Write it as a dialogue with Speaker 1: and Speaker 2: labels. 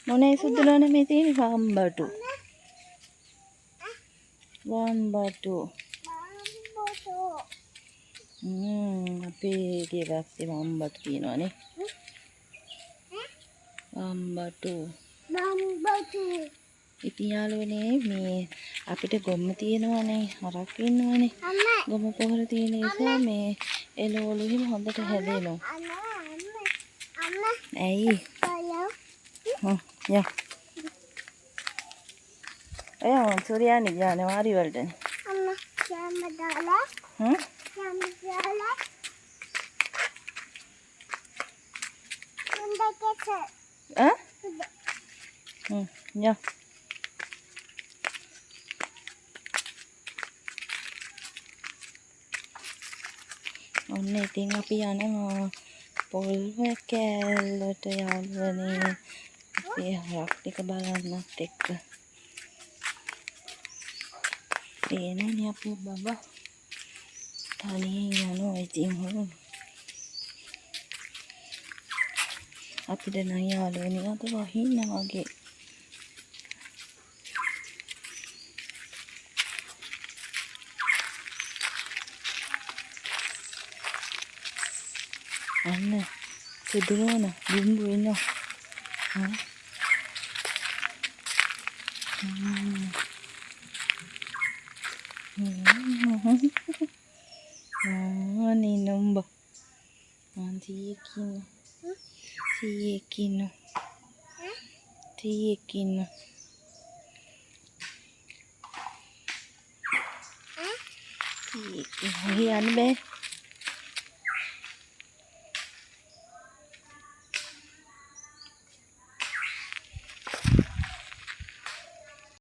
Speaker 1: මොනේ සුදුලෝනේ මේ තියෙන්නේ වම්බටු. වම්බටු. අපේ ගේ වැස්සේ වම්බටු තියෙනවානේ. වම්බටු. ඉතින් යාළුවනේ මේ අපිට ගොම්ම තියෙනවානේ හරක් ඉන්නවානේ. ගොම්ම පොහොර තියෙන නිසා මේ එළවලු හිම හොඳට හැදෙනවා. ඇයි? යා. අයියා සූර්යානි ජනවාරි වලටනේ. අම්මා යාම දාලා. යාම දාලා. යා. ඔන්න ඉතින් අපි යනවා පොල් කෑල්ලට යාළුවනේ. අපේ හරක් ටික බලන්නත් එක්ක. පේනනේ අපේ බබා. තනියෙන් යනවා ඉතින් හොරෝ. අපිට නම් යාළුවනේ අද වහින්න වගේ. අන්න සුදුරෝන බිම්බු ඉන්නවා. අනේ නම්බ අන්තියකින් තියකින් යන්න බෑ.